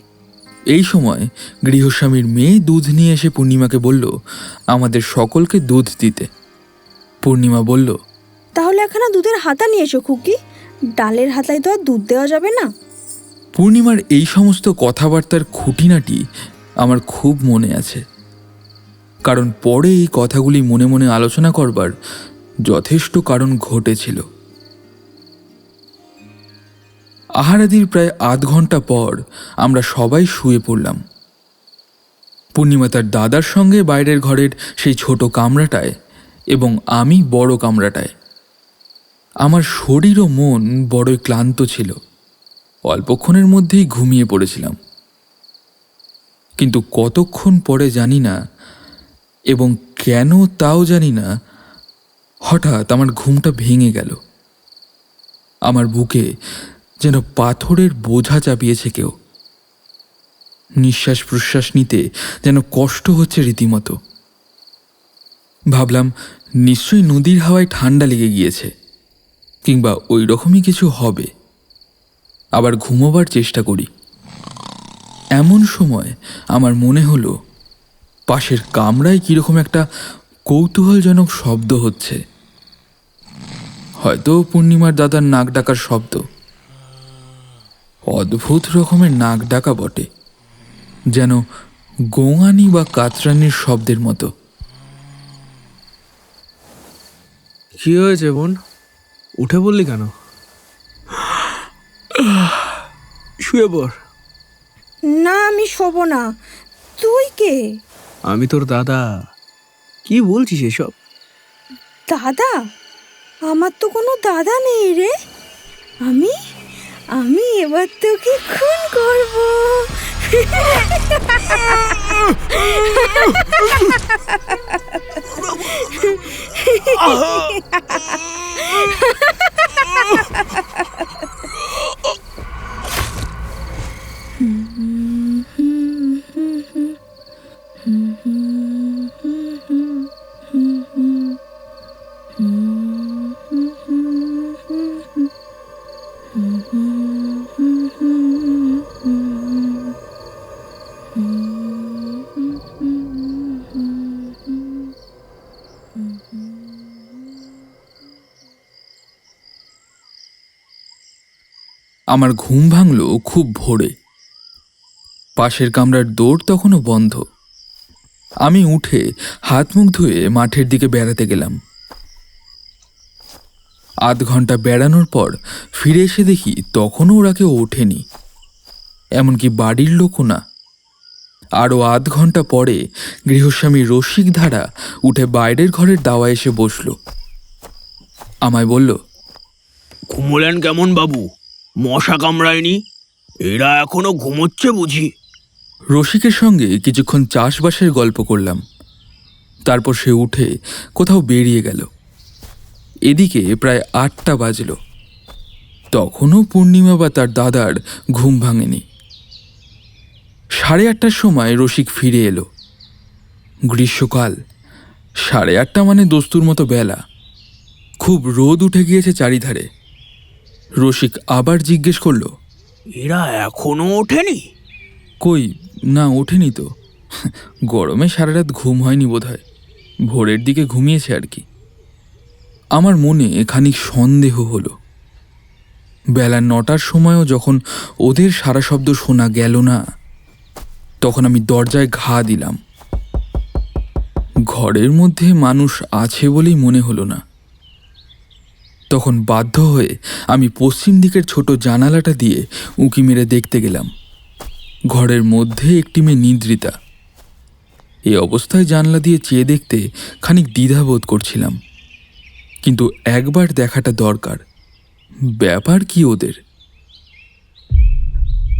এই সময় গৃহস্বামীর মেয়ে দুধ নিয়ে এসে পূর্ণিমাকে বলল আমাদের সকলকে দুধ দিতে। পূর্ণিমা বলল, তাহলে একখানা দুধের হাতা নিয়ে এসো খুকি, ডালের হাতায় তো আর দুধ দেওয়া যাবে না। পূর্ণিমার এই সমস্ত কথাবার্তার খুঁটিনাটি আমার খুব মনে আছে, কারণ পরে এই কথাগুলি মনে মনে আলোচনা করবার যথেষ্ট কারণ ঘটেছিল। আহারাদির প্রায় আধ ঘন্টা পর আমরা সবাই শুয়ে পড়লাম। পূর্ণিমা তার দাদার সঙ্গে বাইরের ঘরের সেই ছোট কামরাটায় এবং আমি বড় কামরাটায়। আমার শরীর ও মন বড়ই ক্লান্ত ছিল। অল্পক্ষণের মধ্যেই ঘুমিয়ে পড়েছিলাম, কিন্তু কতক্ষণ পরে জানি না, এবং কেন তাও জানি না, হঠাৎ আমার ঘুমটা ভেঙে গেল। আমার বুকে যেন পাথরের বোঝা চাপিয়েছে কেউ। নিঃশ্বাস প্রশ্বাস নিতে যেন কষ্ট হচ্ছে রীতিমতো। ভাবলাম নিশ্চয়ই নদীর হাওয়ায় ঠান্ডা লেগে গিয়েছে, কিংবা ওই রকমই কিছু হবে। আবার ঘুমোবার চেষ্টা করি। এমন সময় আমার মনে হলো পাশের কামরায় কীরকম একটা কৌতূহলজনক শব্দ হচ্ছে। হয়তো পূর্ণিমার দাদার নাক ডাকার শব্দ। অদ্ভুত রকমের নাক ডাকা বটে, যেন গোঙানি বা কাতরানির শব্দের মতো। কি হয়েছে বোন, উঠে বললি কেন? শুয়ে পড়। না, আমি শোবো না। তুই কে? আমি তোর দাদা। কি বলছিস এসব? দাদা? আমার তো কোনো দাদা নেই রে। আমি আমি এবার তোকে খুন করব। আমার ঘুম ভাঙল খুব ভোরে। পাশের কামরার দৌড় তখনও বন্ধ। আমি উঠে হাত মুখ ধুয়ে মাঠের দিকে বেড়াতে গেলাম। আধ ঘন্টা বেড়ানোর পর ফিরে এসে দেখি তখনও ওরা কেউ ওঠেনি, এমনকি বাড়ির লোকও না। আরও আধ ঘন্টা পরে গৃহস্বামী রসিক ধারা উঠে বাইরের ঘরের দাওয়া এসে বসল। আমায় বলল, ঘুমোলেন কেমন বাবু? মশা কামড়ায়নি? এরা এখনো ঘুমোচ্ছে বুঝি? রসিকের সঙ্গে কিছুক্ষণ চাষবাসের গল্প করলাম। তারপর সে উঠে কোথাও বেরিয়ে গেল। এদিকে প্রায় 8টা বাজল। তখনও পূর্ণিমা বা তার দাদার ঘুম ভাঙেনি। 8:30টার সময় রসিক ফিরে এলো। গ্রীষ্মকাল, 8:30 মানে দস্তুর মতো বেলা। খুব রোদ উঠে গিয়েছে চারিধারে। রসিক আবার জিজ্ঞেস করলো, এরা এখনো ওঠেনি? কই, না ওঠেনি তো। গরমে সারা রাত ঘুম হয়নি বোধহয়, ভোরের দিকে ঘুমিয়েছে আর কি। আমার মনে খানিক সন্দেহ হলো। বেলা 9টার সময়ও যখন ওদের সারা শব্দ শোনা গেল না, তখন আমি দরজায় ঘা দিলাম। ঘরের মধ্যে মানুষ আছে বলেই মনে হলো না। তখন বাধ্য হয়ে আমি পশ্চিম দিকের ছোট জানালাটা দিয়ে উঁকি মেরে দেখতে গেলাম। ঘরের মধ্যে একটি মেয়ে নিদ্রিতা। এই অবস্থায় জানলা দিয়ে চেয়ে দেখতে খানিক দ্বিধাবোধ করছিলাম, কিন্তু একবার দেখাটা দরকার, ব্যাপার কি ওদের।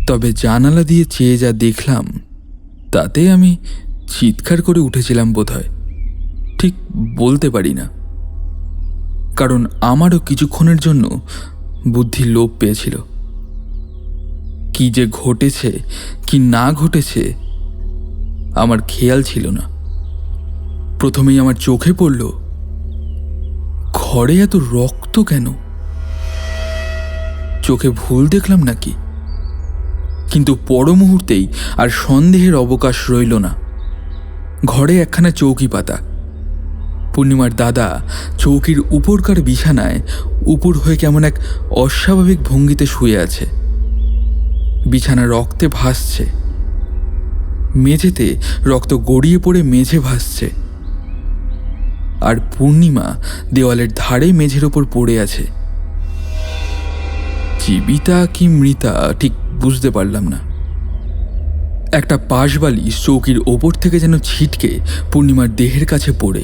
তবে জানালা দিয়ে চেয়ে যা দেখলাম তাতে আমি চিৎকার করে উঠেছিলাম বোধহয়, ঠিক বলতে পারি না। কারণ আমারও কিছুক্ষণের জন্য বুদ্ধি লোপ পেয়েছিল। কি যে ঘটেছে কি না ঘটেছে আমার খেয়াল ছিল না। প্রথমেই আমার চোখে পড়ল, ঘরে এত রক্ত কেন? চোখে ভুল দেখলাম নাকি? কিন্তু পর মুহূর্তেই আর সন্দেহের অবকাশ রইল না। ঘরে একখানা চৌকি পাতা। পূর্ণিমার দাদা চৌকির উপরকার বিছানায় উপর হয়ে কেমন এক অস্বাভাবিক ভঙ্গিতে শুয়ে আছে। বিছানা রক্তে ভাসছে, মেঝেতে রক্ত গড়িয়ে পড়ে মেঝে ভাসছে, আর পূর্ণিমা দেওয়ালের ধারে মেঝের ওপর পড়ে আছে। জীবিতা কি মৃতা ঠিক বুঝতে পারলাম না। একটা পাশবালিশ চৌকির ওপর থেকে যেন ছিটকে পূর্ণিমার দেহের কাছে পড়ে,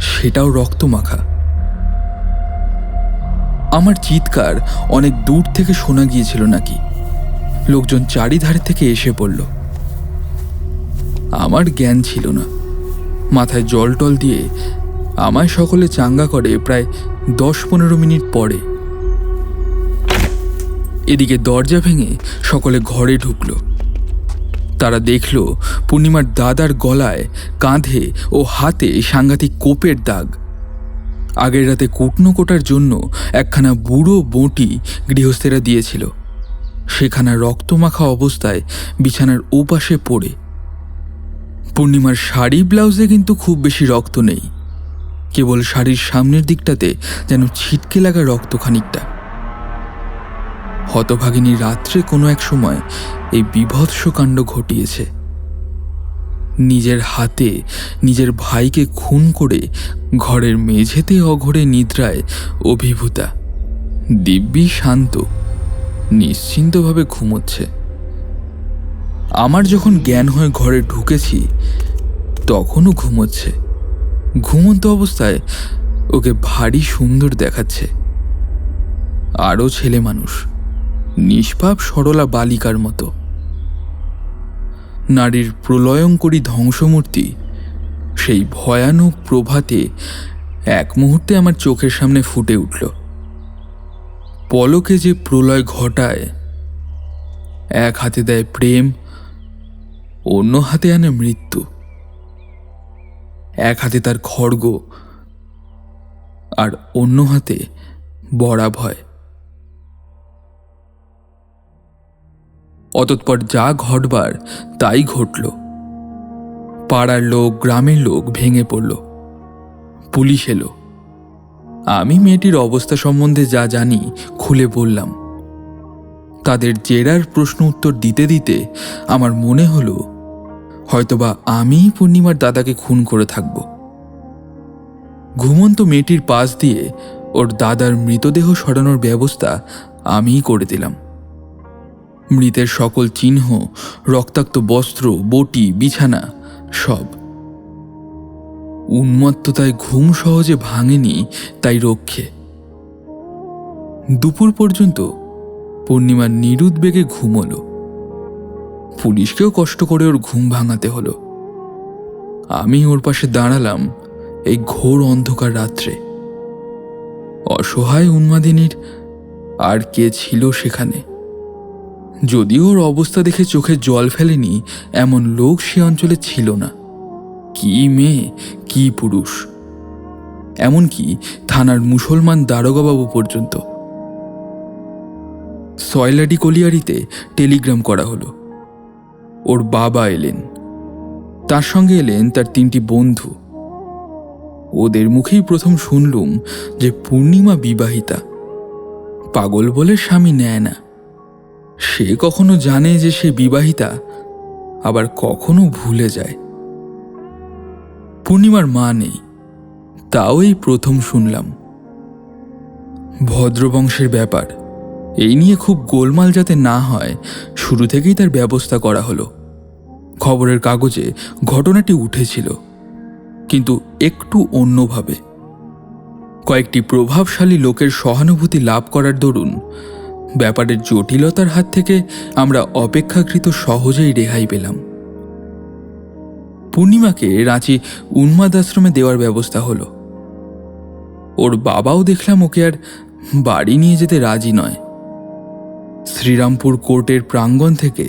সেটাও রক্ত মাখা। আমার চিৎকার অনেক দূর থেকে শোনা গিয়েছিল নাকি? লোকজন চারিধারে থেকে এসে পড়ল। আমার জ্ঞান ছিল না। মাথায় জল টল দিয়ে আমায় সকলে চাঙ্গা করে প্রায় 10-15 মিনিট পরে। এদিকে দরজা ভেঙে সকলে ঘরে ঢুকল। তারা দেখল পূর্ণিমার দাদার গলায়, কাঁধে ও হাতে সাংঘাতিক কোপের দাগ। আগের রাতে কুটনো কোটার জন্য একখানা বুড়ো বঁটি গৃহস্থেরা দিয়েছিল, সেখানা রক্তমাখা অবস্থায় বিছানার ওপাশে পড়ে। পূর্ণিমার শাড়ি ব্লাউজে কিন্তু খুব বেশি রক্ত নেই, কেবল শাড়ির সামনের দিকটাতে যেন ছিটকে লাগা রক্ত খানিকটা। হতভাগিনী রাত্রে কোনো এক সময় এই বীভৎস কাণ্ড ঘটিয়েছে। নিজের হাতে নিজের ভাইকে খুন করে ঘরের মেঝেতে অঘরে নিদ্রায় অভিভূতা দিব্যি শান্ত নিশ্চিন্তভাবে ঘুমোচ্ছে। আমার যখন জ্ঞান হয়ে ঘরে ঢুকেছি তখনও ঘুমোচ্ছে। ঘুমন্ত অবস্থায় ওকে ভারী সুন্দর দেখাচ্ছে। আরও ছেলে মানুষ, নিষ্পাপ সরলা বালিকার মতো। নারীর প্রলয়ঙ্করী ধ্বংসমূর্তি সেই ভয়ানক প্রভাতে এক মুহূর্তে আমার চোখের সামনে ফুটে উঠল। পলকে যে প্রলয় ঘটায়, এক হাতে দেয় প্রেম, অন্য হাতে আনে মৃত্যু। এক হাতে তার খড়গ, আর অন্য হাতে বড়া ভয়। অতঃপর যা ঘটবার তাই ঘটল। পাড়ার লোক, গ্রামের লোক ভেঙে পড়ল। পুলিশ এলো। আমি মেয়েটির অবস্থা সম্বন্ধে যা জানি খুলে বললাম। তাদের জেরার প্রশ্ন উত্তর দিতে দিতে আমার মনে হলো হয়তোবা আমিই পূর্ণিমার দাদাকে খুন করে থাকব। ঘুমন্ত মেয়েটির পাশ দিয়ে ওর দাদার মৃতদেহ সরানোর ব্যবস্থা আমিই করে দিলাম। মৃতের সকল চিহ্ন, রক্তাক্ত বস্ত্র, বটি, বিছানা সব। উন্মত্ততায় ঘুম সহজে ভাঙেনি, তাই রক্ষে। দুপুর পর্যন্ত পূর্ণিমার নিরুদ্বেগে ঘুমোলো। পুলিশকেও কষ্ট করে ওর ঘুম ভাঙাতে হলো। আমি ওর পাশে দাঁড়ালাম এই ঘোর অন্ধকার রাত্রে। অসহায় উন্মাদিনীর আর কে ছিল সেখানে? যদিও ওর অবস্থা দেখে চোখে জল ফেলেনি এমন লোক সে অঞ্চলে ছিল না। কি মেয়ে, কি পুরুষ! এমনকি থানার মুসলমান দারোগাবাবু পর্যন্ত। সয়লাডি কলিয়ারিতে টেলিগ্রাম করা হলো। ওর বাবা এলেন, তার সঙ্গে এলেন তার 3টি বন্ধু। ওদের মুখেই প্রথম শুনলুম যে পূর্ণিমা বিবাহিতা, পাগল বলে স্বামী নেয় না। সে কখনো জানে যে সে বিবাহিতা, আবার কখনো ভুলে যায়। পূর্ণিমার মা নেই, তাও এই প্রথম শুনলাম। ভদ্রবংশের ব্যাপার, এই নিয়ে খুব গোলমাল যাতে না হয় শুরু থেকেই তার ব্যবস্থা করা হলো। খবরের কাগজে ঘটনাটি উঠেছিল, কিন্তু একটু অন্যভাবে। কয়েকটি প্রভাবশালী লোকের সহানুভূতি লাভ করার দরুন ব্যাপারের জটিলতার হাত থেকে আমরা অপেক্ষাকৃত সহজেই রেহাই পেলাম। পূর্ণিমাকে রাঁচি উন্মাদ আশ্রমে দেওয়ার ব্যবস্থা হলো। ওর বাবাও দেখলাম ওকে আর বাড়ি নিয়ে যেতে রাজি নয়। শ্রীরামপুর কোর্টের প্রাঙ্গণ থেকে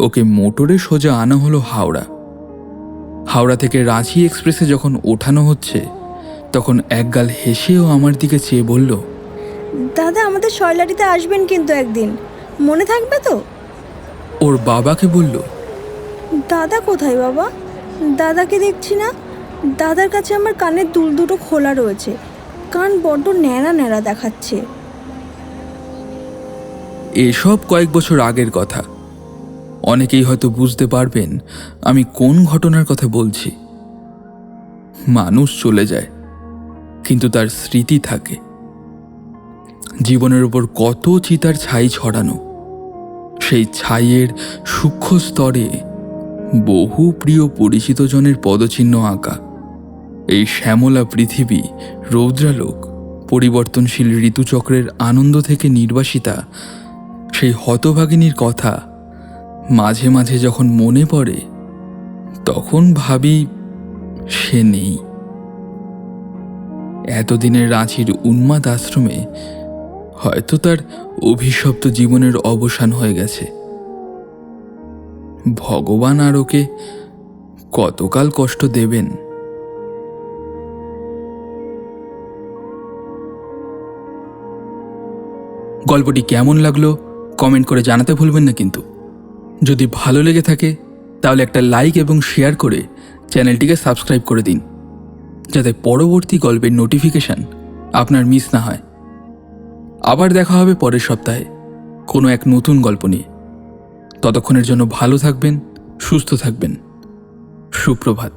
ওকে মোটরে সোজা আনা হলো হাওড়া। হাওড়া থেকে রাঁচি এক্সপ্রেসে যখন ওঠানো হচ্ছে, তখন একগাল হেসেও আমার দিকে চেয়ে বলল, দাদা আমাদের শয়লাটিতে আসবেন কিন্তু একদিন, মনে থাকবে তো? ওর বাবাকে বলল, দাদা কোথায় বাবা? দাদাকে দেখছি না। দাদার কাছে আমার কানের দুল দুটো খোলা রয়েছে, কান বড্ড ন্যাড়া ন্যাড়া দেখাচ্ছে। এসব কয়েক বছর আগের কথা। অনেকেই হয়তো বুঝতে পারবেন আমি কোন ঘটনার কথা বলছি। মানুষ চলে যায়, কিন্তু তার স্মৃতি থাকে। জীবনের উপর কত চিতার ছাই ছড়ানো, সেই ছাইয়ের সূক্ষ্ম স্তরে বহু প্রিয় পরিচিত জনের পদচিহ্ন আঁকা। এই শ্যামলা পৃথিবী, রৌদ্রালোক, পরিবর্তনশীল ঋতুচক্রের আনন্দ থেকে নির্বাসিতা সেই হতভাগিনীর কথা মাঝে মাঝে যখন মনে পড়ে, তখন ভাবি সে নেই। এতদিনের রাঁচির উন্মাদ আশ্রমে হয়তো তার অভিশপ্ত জীবনের অবসান হয়ে গেছে। ভগবান আর ওকে কতকাল কষ্ট দেবেন। গল্পটি কেমন লাগলো কমেন্ট করে জানাতে ভুলবেন না কিন্তু। যদি ভালো লেগে থাকে তাহলে একটা লাইক এবং শেয়ার করে চ্যানেলটিকে সাবস্ক্রাইব করে দিন, যাতে পরবর্তী গল্পের নোটিফিকেশান আপনার মিস না হয়। আবার দেখা হবে পরের সপ্তাহে কোনো এক নতুন গল্প নিয়ে। ততক্ষণের জন্য ভালো থাকবেন, সুস্থ থাকবেন। সুপ্রভাত।